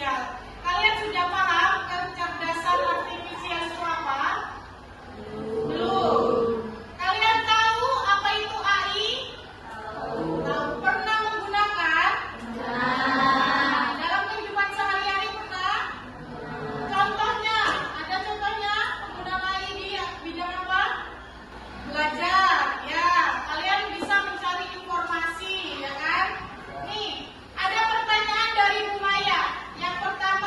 artifisial. Kalian sudah paham kecerdasan artifisial itu apa? Belum. Kalian tahu apa itu AI? Tahu. Pernah menggunakan? Dalam kehidupan sehari-hari pernah? Contohnya, ada contohnya penggunaan AI di bidang apa? Belajar, ya. Kalian bisa mencari informasi, ya kan? Nih, ada pertanyaan dari Bu Maya. Yang pertama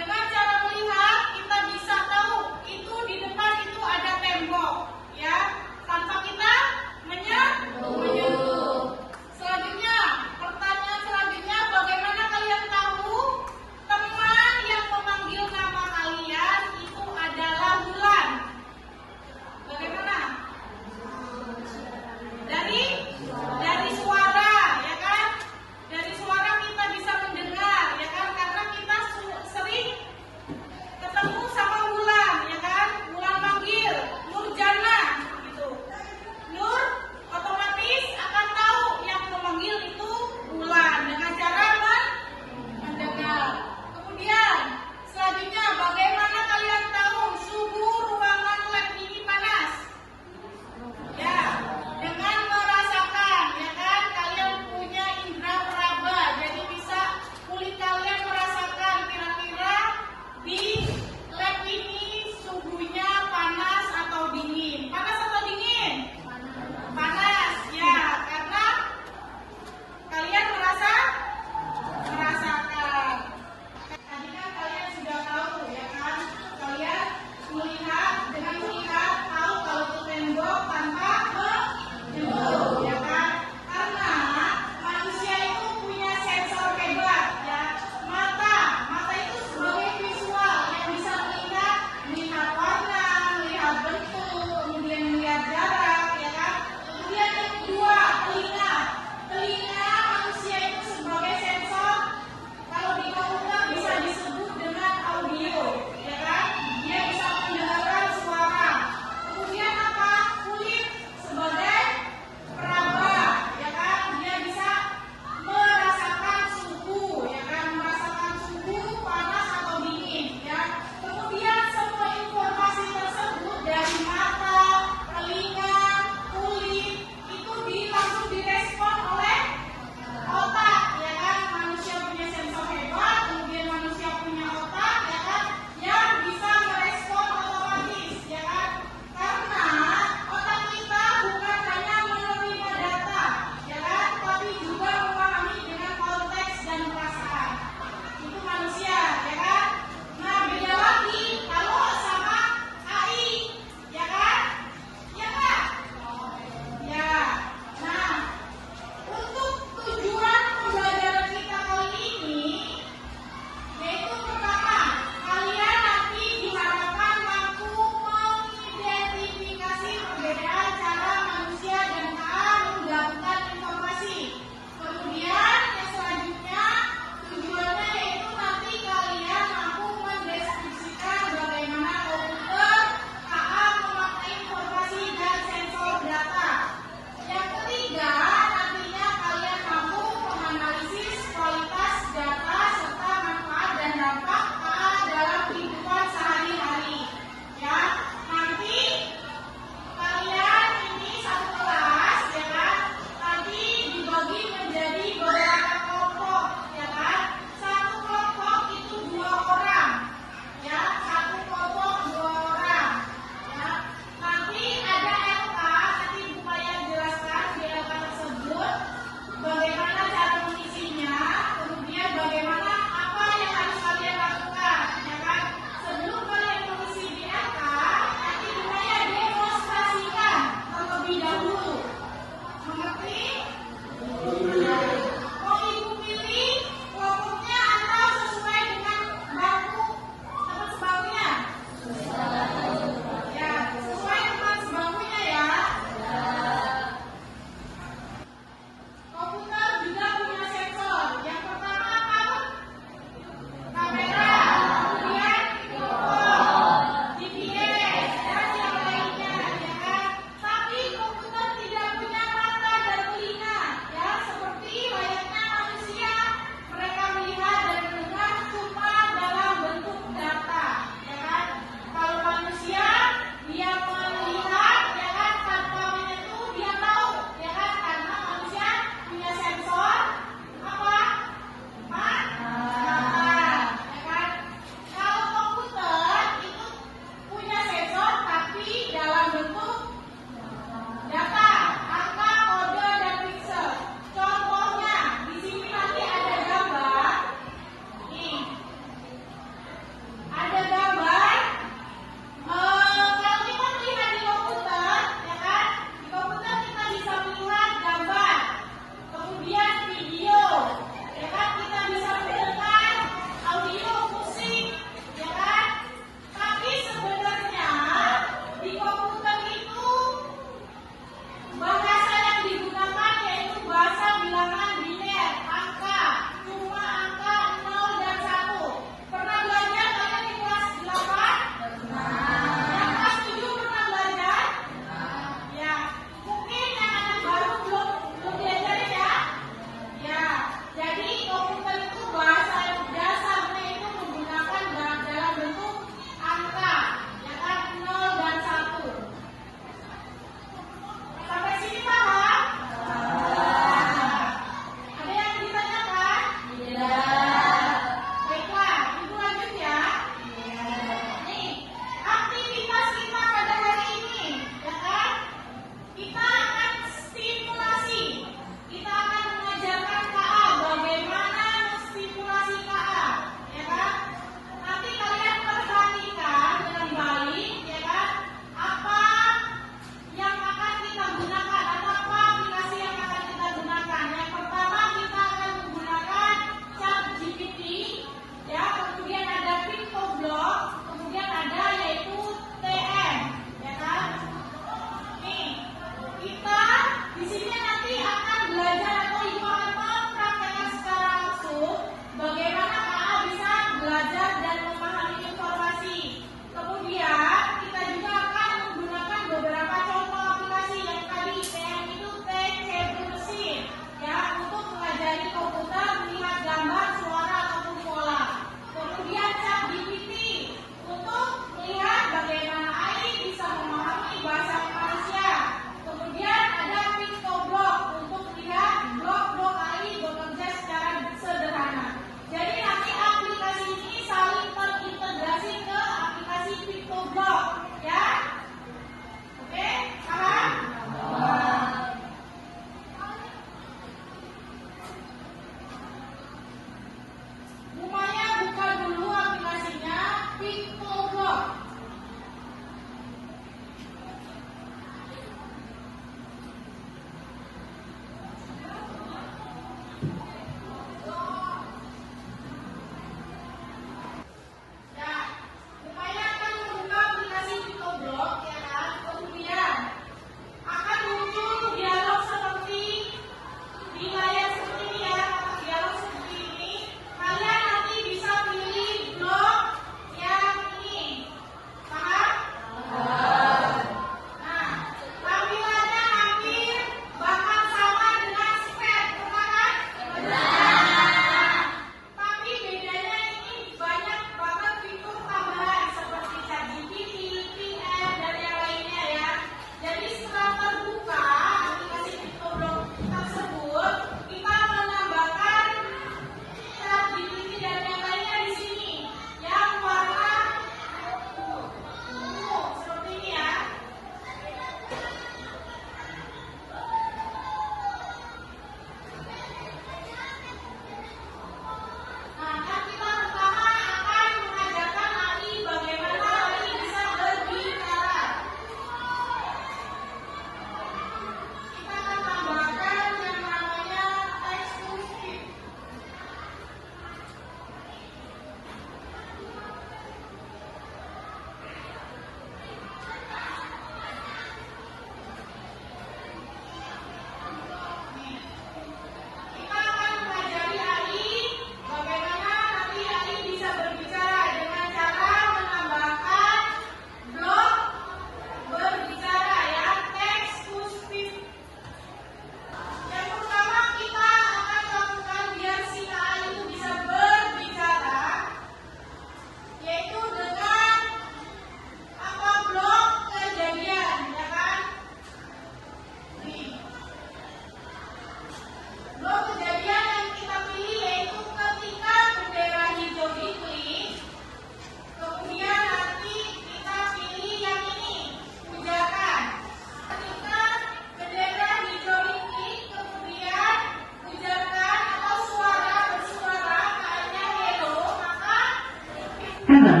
Gimana?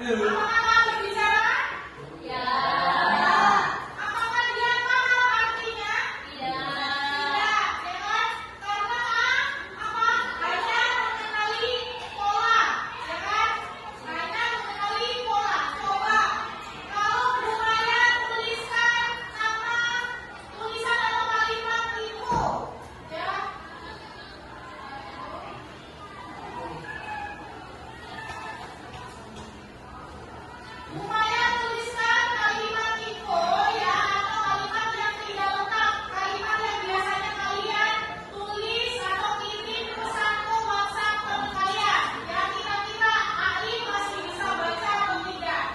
Apakah kamu berbicara? Ya. Apakah dia paham artinya? Tidak, ya kan? Karena apa? Hanya mengenali pola, ya kan? Hanya mengenali pola. Coba kalau Bu Maya tuliskan nama tulisan atau kalimat itu, ya. Bu Maya tuliskan kalimat info ya atau kalimat yang tidak lengkap, kalimat yang biasanya kalian tulis atau kirim pesan ke WhatsApp teman kalian. Ya kira-kira Ali masih bisa baca atau tidak?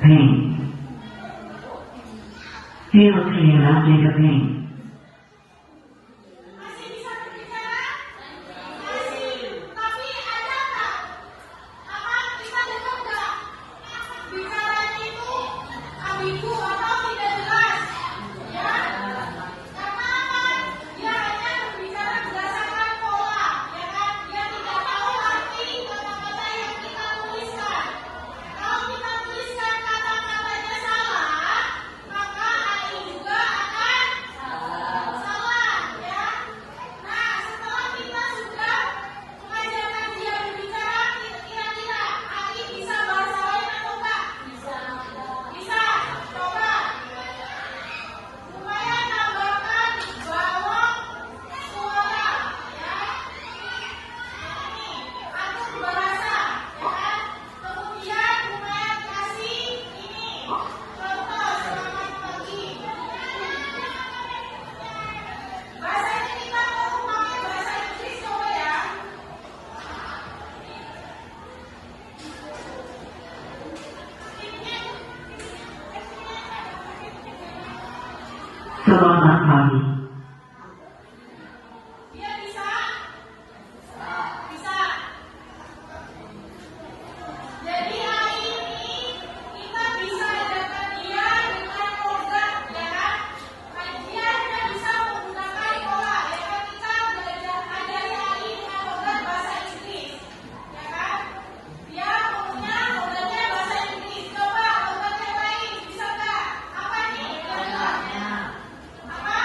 Pain. Feel pain and not think of pain. Masih bisa berbicara? Masih. Tapi ada nggak? Apa kita dengar nggak? Bicaranya itu ambigu atau tidak jelas? Ya. Karena apa? Dia hanya berbicara berdasarkan pola, ya kan? Dia tidak tahu arti kata-kata yang kita tuliskan. Kalau kita tuliskan kata-katanya salah, maka Ali juga akan salah, ya. Nah, setelah kita sudah mengajarkan dia berbicara, kira-kira Ali bisa bahasa lain atau enggak? Bisa. Coba. Supaya tambahkan balok suara, ya. Ini atur bahasa, ya kan? Kemudian Supaya kasih ini contoh selamat pagi. Bahasanya kita mau pakai bahasa Inggris coba ya. Selamat pagi. Dia bisa? Bisa. Jadi hari ini kita bisa ajarkan dia dengan logat, ya kan? Dia hanya bisa menggunakan pola, ya kan? Kita belajar ajari Ali dengan logat bahasa Inggris, ya kan? Dia punya logatnya bahasa Inggris. Coba logat yang lain bisa nggak? Apa nih? Apa?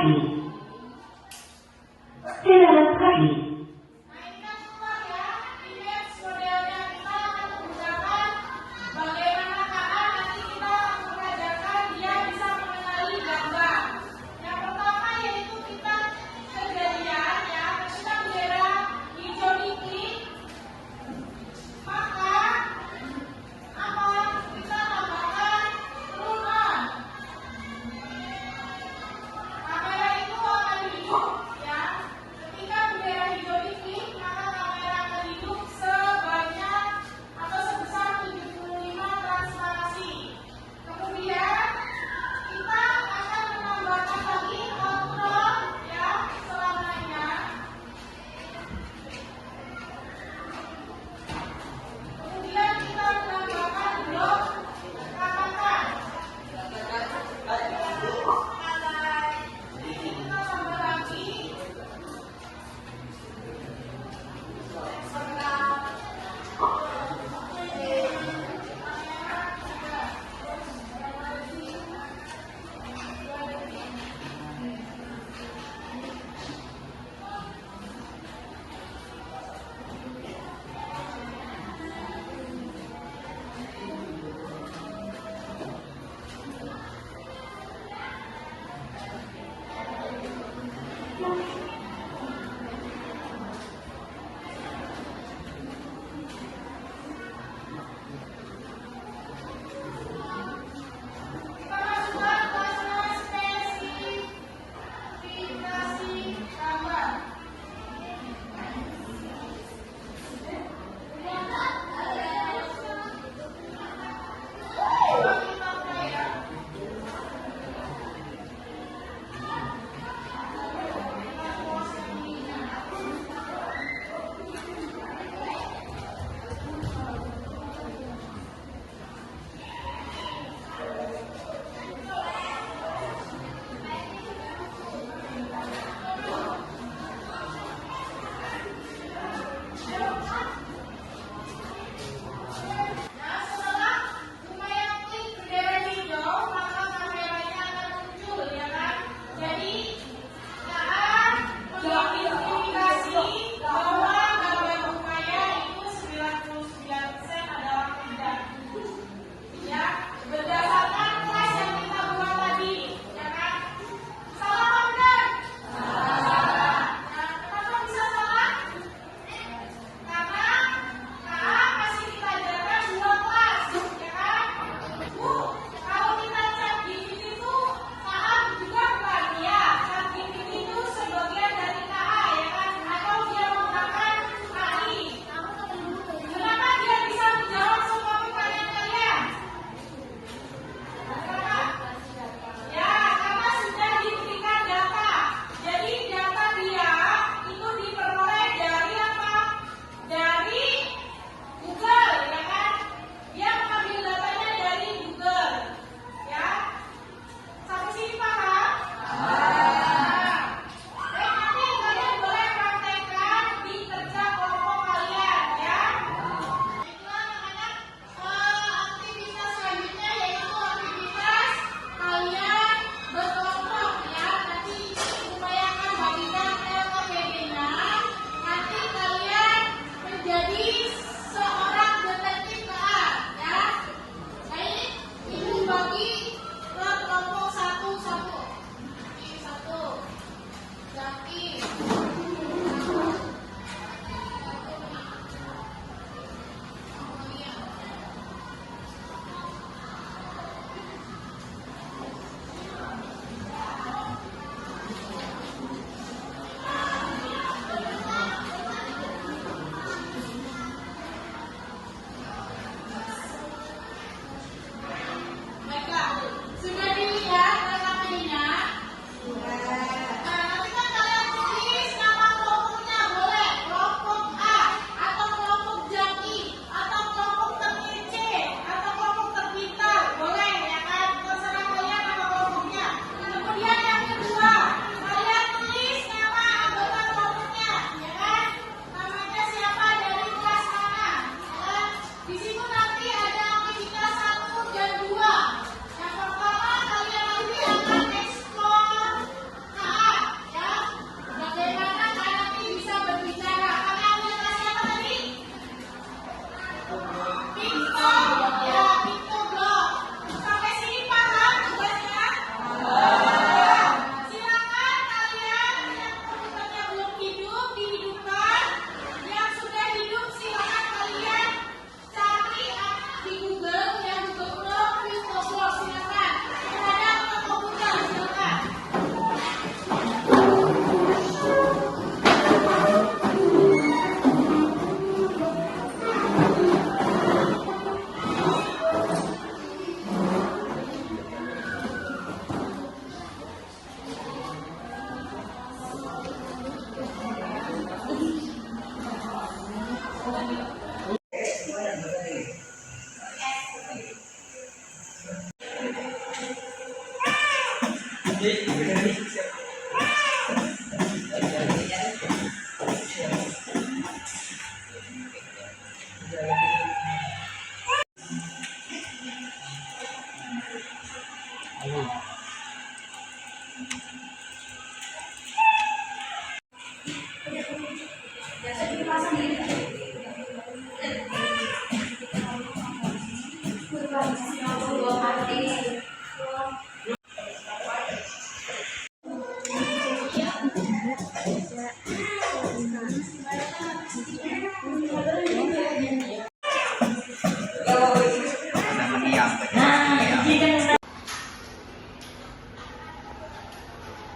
party. Hello party. Nah, ini kan semua ya, image modelnya kita akan menggunakan bagaimana cara nanti kita mengajarkan dia bisa mengenali gambar. Yang pertama yaitu kita kejadian ya, ketika bendera hijau ini, maka apa kita tambahkan turun on. Kamera itu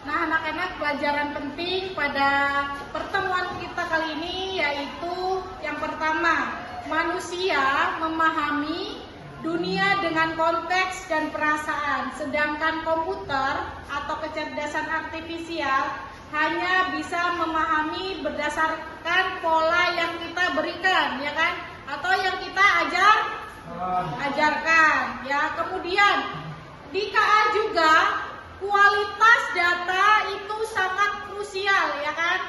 Nah, anak-anak, pelajaran penting pada pertemuan kita kali ini yaitu yang pertama, manusia memahami dunia dengan konteks dan perasaan, sedangkan komputer atau kecerdasan artifisial hanya bisa memahami berdasarkan pola yang kita berikan, ya kan? Atau yang kita ajarkan, ya. Kemudian di KA juga kualitas data itu sangat krusial, ya kan?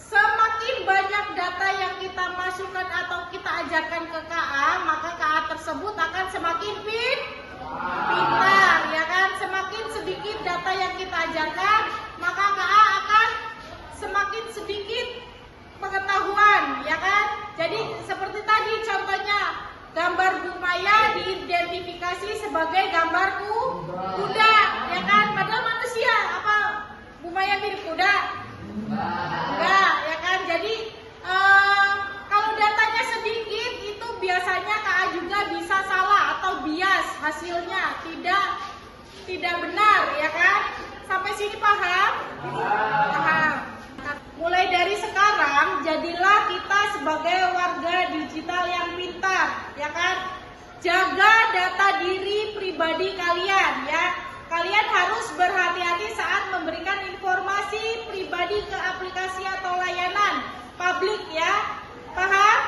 Semakin banyak data yang kita masukkan atau kita ajarkan ke KA, maka KA tersebut akan semakin pintar, ya kan? Semakin sedikit data yang kita ajarkan, maka KA akan semakin sedikit pengetahuan, ya kan? Jadi seperti tadi contohnya, gambar Bu Maya diidentifikasi sebagai gambar kuda, ya kan? Padahal manusia, apa Bu Maya mirip kuda? Enggak, ya kan? Jadi kalau datanya sedikit itu biasanya KA juga bisa salah atau bias hasilnya, tidak benar, ya kan? Sampai sini paham? Paham. Mulai dari sekarang jadilah kita sebagai warga digital yang pintar, ya kan? Jaga data diri pribadi kalian, ya. Kalian harus berhati-hati saat memberikan informasi pribadi ke aplikasi atau layanan publik, ya. Paham?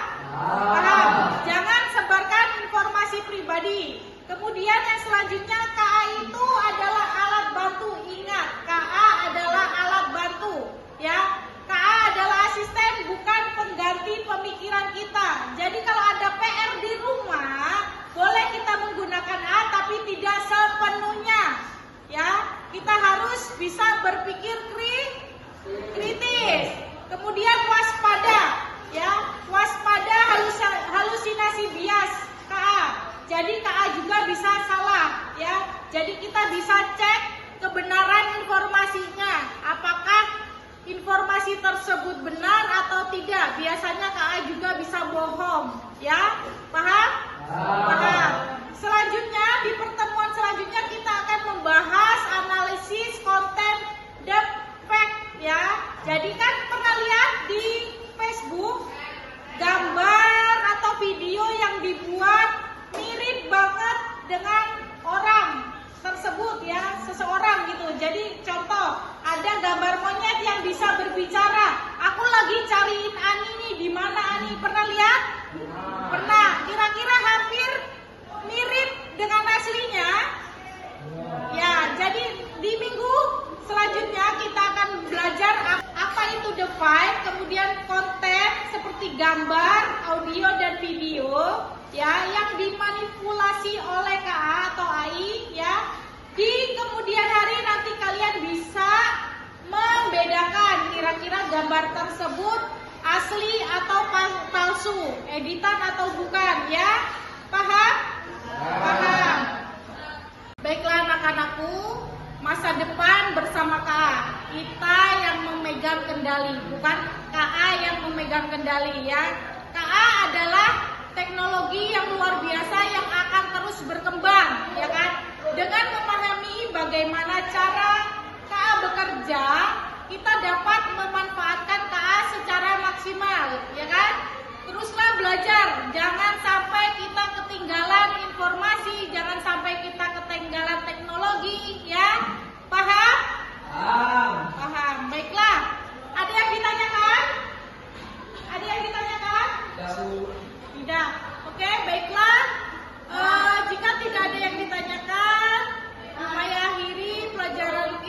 Paham. Jangan sebarkan informasi pribadi. Kemudian yang selanjutnya, KA itu adalah alat bantu. Ingat, KA adalah alat bantu, ya. KA adalah asisten, bukan pengganti pemikiran kita. Jadi kalau ada PR di rumah, boleh kita menggunakan A, tapi tidak sepenuhnya, ya. Kita harus bisa berpikir kritis. Kemudian waspada, ya. Waspada halusinasi bias KA. Jadi KA juga bisa salah, ya. Jadi kita bisa cek kebenaran informasinya, apakah informasi tersebut benar atau tidak. Biasanya KA juga bisa bohong, ya. Paham? Paham. Selanjutnya, di pertemuan selanjutnya kita akan membahas analisis konten deep fake, ya. Jadi kan pernah lihat di Facebook gambar atau video yang dibuat mirip banget dengan orang tersebut, ya, seseorang gitu. Jadi contoh, ada gambar monyet yang bisa berbicara. Aku lagi cariin Ani nih, di mana Ani? Pernah lihat? Pernah. Kira-kira hampir mirip dengan aslinya. Ya, jadi di minggu selanjutnya kita akan belajar apa itu the five, kemudian konten seperti gambar, audio dan video, ya, yang dimanipulasi oleh KA atau AI, ya. Di kemudian hari nanti kalian bisa membedakan kira-kira gambar tersebut asli atau palsu, editan atau bukan, ya. Paham? Paham. Baiklah anak-anakku, masa depan bersama KA. Kita yang memegang kendali, bukan KA yang memegang kendali, ya. KA adalah teknologi yang luar biasa yang akan terus berkembang, ya kan? Dengan memahami bagaimana cara KA bekerja, kita dapat memanfaatkan KA secara maksimal, ya kan? Teruslah belajar, jangan sampai kita ketinggalan informasi, jangan sampai kita ketinggalan teknologi, ya. Paham? Paham. Paham. Baiklah. Ada yang ditanyakan? Ada yang ditanyakan? Tidak. Oke, baiklah. Jika tidak ada yang ditanyakan, saya akhiri pelajaran kita.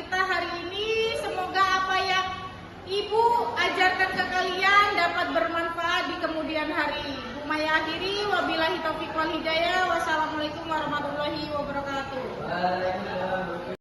Ibu ajarkan ke kalian dapat bermanfaat di kemudian hari. Bu Maya akhiri, wabillahi taufiq wal hidayah. Wassalamualaikum warahmatullahi wabarakatuh.